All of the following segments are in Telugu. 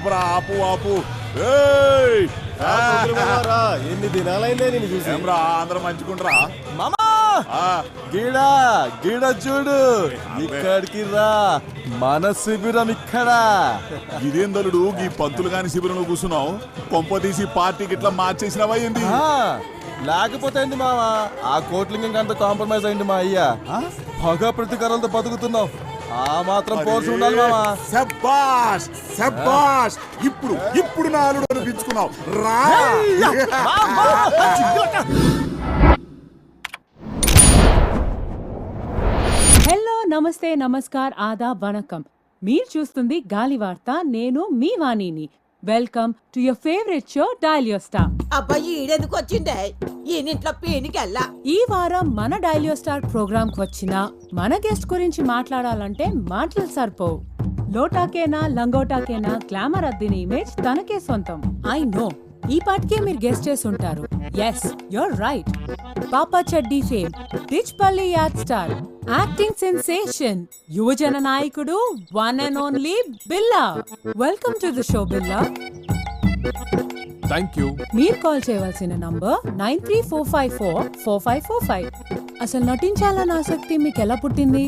ఆపురా ఆపు ఆపు. ఎన్ని దినాలైందే నేను చూసి. ఏమ్రా అందరం మంచుకుంటరా మామా గిడా గిడ చూడు, ఇక్కడికి రా, మన శిబిరం ఇక్కడ. ఇదేందలుడు ఈ పంతులు గాని శిబిరంలో కూర్చున్నావు, కొంప తీసి పార్టీకి ఇట్లా మార్చేసినవా ఏంది? లేకపోతే ఏంది మావా, ఆ కోట్లింగం అంత కాంప్రమైజ్ అయింది మా అయ్యా. పగ ప్రతీకారాలతో బతుకుతున్నావు, ఆ మాత్రం పోర్చి ఉండాలి మామా. శబ్బాష్ శబ్బాష్, ఇప్పుడు ఇప్పుడు నా అల్లుడు అనిపించుకున్నావు రా. హలో నమస్తే నమస్కార్ ఆదాబ్ వణకం. మీరు చూస్తుంది గాలి వార్త. నేను మీ వాణిని. Welcome to your favourite show dial your star. అబ్బాయి ఈడెందుకు వచ్చిండే? ఈయనింట్లో పీనికెళ్ళా. ఈ వారం మన డయల్ యువర్ స్టార్ ప్రోగ్రామ్ కు వచ్చిన మన గెస్ట్ గురించి మాట్లాడాలంటే మాటలు సరిపోవు. లోటాకేనా లంగోటాకేనా గ్లామర్ అద్దిన ఇమేజ్ తనకే సొంతం. ఐ నో, ఈ పాటికే మీరు గెస్ట్ చేసి ఉంటారు. Yes, you're right. పాపా చెడ్డీ ఫేమ్, రిచ్ పల్లి యాడ్ స్టార్, యాక్టింగ్ సెన్సేషన్, యువజన నాయకుడు, one and only Billa. Welcome to the show Billa. Thank you. మీరు కాల్ చేయవలసిన నంబర్ 9345445545. అసలు నటించాలన్న ఆసక్తి మీకు ఎలా పుట్టింది?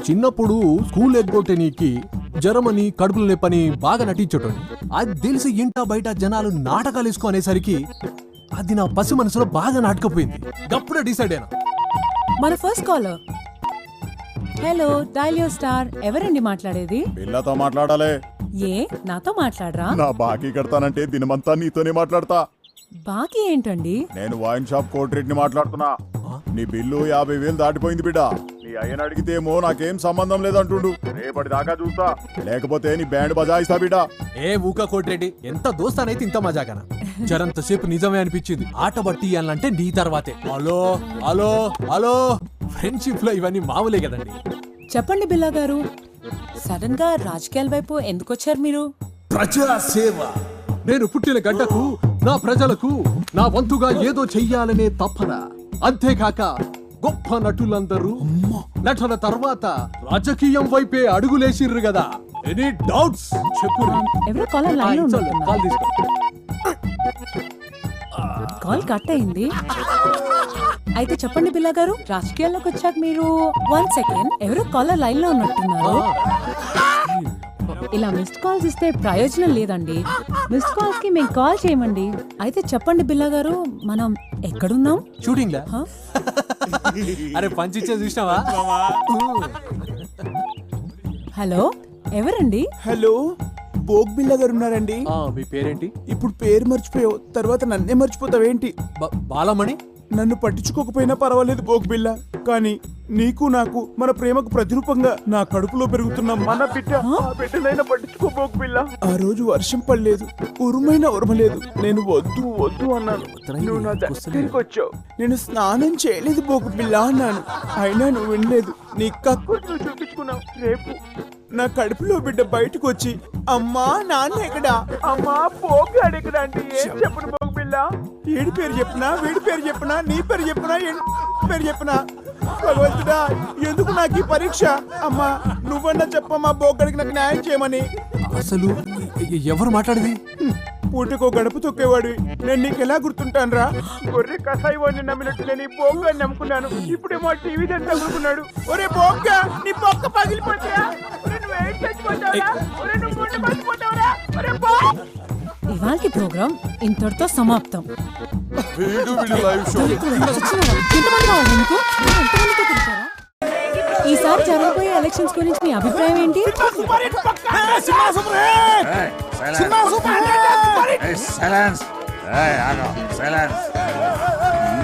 చిన్నప్పుడు స్కూల్ ఎగ్గొట్టేనికి జరమని కడుపులు నొప్పని బాగా నటించటం. అది తెలిసి ఇంట బయట జనాలు నాటకాలు వేసుకునేసరికి అది నా పసి మనసులో బాగా నాటకపోయింది. అప్పుడే డిసైడ్ అయినా. మన first caller. Hello dial your star, ఎవరండి మాట్లాడేది? పిల్లతో మాట్లాడాలి. ఏ నాతో మాట్లాడరా? నా బాకీ కడతానంటే దినమంతా నీతోనే మాట్లాడతా. బాకీ ఏంటండి? నేను వైన్ షాప్ కోట్రెడ్ని మాట్లాడుతున్నా. నీ బిల్లు 50,000 దాటిపోయింది బిడ్డ. నీ అయ్యని అడిగితేమో నాకేం సంబంధం లేదంటుండు. రేపటి దాకా చూస్తా, లేకపోతే నీ బ్యాండ్ బజాయిస్తా బిడ్డ. ఏ ఊక కోటిరెడ్డి, ఎంత దోస్తానైతే ఇంత మజాకనా. జరంతసేపు నిజమే అనిపించింది. ఆట బట్టి అంటే నీ తర్వాతే. హలో హలో హలో, ఫ్రెండ్షిప్ లో ఇవన్నీ మామూలే కదండి. చెప్పండి బిల్లా గారు, సడన్ గా రాజకీయాల వైపు ఎందుకు వచ్చారు మీరు? ప్రజా సేవ. నేను పుట్టిన గడ్డకు, నా ప్రజలకు నా వంతుగా ఏదో చెయ్యాలనే తపన. అంతేకాక గొప్ప నటులందరూ నటన తర్వాత రాజకీయం వైపే అడుగులేసిర్రు కదా. ఎనీ డౌట్స్ చెప్పు. ఎవరో కాలర్ లైన్ లో ఉన్నట్టున్నారు. కాల్ తీసుకో. కాల్ కట్ అయింది. అయితే చెప్పండి బిల్లా గారు, రాజకీయాల్లోకి వచ్చాక మీరు 1 సెకండ్, ఎవరో కాలర్ లైన్ లో ఉన్నట్టున్నారు. ఇలా మిస్డ్ కాల్స్ ఇస్తే ప్రయోజనం లేదండి. మిస్డ్ కాల్స్ కి మేము కాల్ చేయమండి. అయితే చెప్పండి బిల్లా గారు, మనం ఎక్కడున్నాం? షూటింగ్ లా? హ? అరే పంచిచ్చే చూసినావా? హలో, ఎవరండి? హలో, బోగ్ బిల్ల గారు ఉన్నారండి? మీ పేరేంటి? ఇప్పుడు పేరు మర్చిపోయావు, తర్వాత నన్నే మర్చిపోతావేంటి? బాలమణి. నన్ను పట్టించుకోకపోయినా పర్వాలేదు బోగ్ బిల్ల, కానీ నీకు నాకు మన ప్రేమకు ప్రతిరూపంగా నా కడుపులో పెరుగుతున్న మన బిడ్డనైనా పట్టించుకో బోగ్ బిల్ల. ఆ రోజు వర్షం పడలేదు, ఉరుమైనా ఉరమలేదు. నేను వద్దు వద్దు అన్నాను, నువ్వు నా దగ్గరికి వచ్చావు. నేను స్నానం చేయలేదు బోగ్ బిల్ల అన్నాను, అయినా నువ్వు వినలేదు. నీ కక్కుడు నువ్వు చూపించుకున్నావు. రేపు నా కడుపులో బిడ్డ బయటకు వచ్చి అమ్మా నాన్న ఎక్కడా, అమ్మా పోగాడు ఎక్కడ అంటే ఏం చెప్పను బోగ్ బిల్ల? ఏడి పేరు చెప్పనా, వీడి పేరు చెప్పనా, నీ పేరు చెప్పనా, పేరు చెప్పనా? భగవంతుడా, ఎందుకు నాకు ఈ పరీక్ష? అమ్మా నువ్వన్నా చెప్పమ్మా బోగడికి నాకు న్యాయం చేయమని. అసలు ఎవరు మాట్లాడేది? పూటకో గడప తొక్కేవాడు నేను నీకు ఎలా గుర్తుంటాను రా? గొర్రె కసాయి వాడిని నమ్మినట్టు నేను ఈ బోగ్గాని నమ్ముకున్నాను. ఇప్పుడేమో టీవీ దాన్ని తగులుకున్నాడు. ఒరే బోగ్గా, నీ బొక్క పగిలిపోతాయా? నువ్వేం చచ్చిపోతావురా? నువ్వు ముందు పగిలిపోతావురా? ఇవాల్టి ప్రోగ్రామ్ ఇంతటితో సమాప్తం. ఈసారి జరగబోయే ఎలక్షన్స్ గురించి మీ అభిప్రాయం ఏంటి?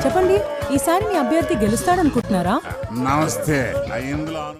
చెప్పండి, ఈసారి మీ అభ్యర్థి గెలుస్తాడనుకుంటున్నారా? నమస్తే.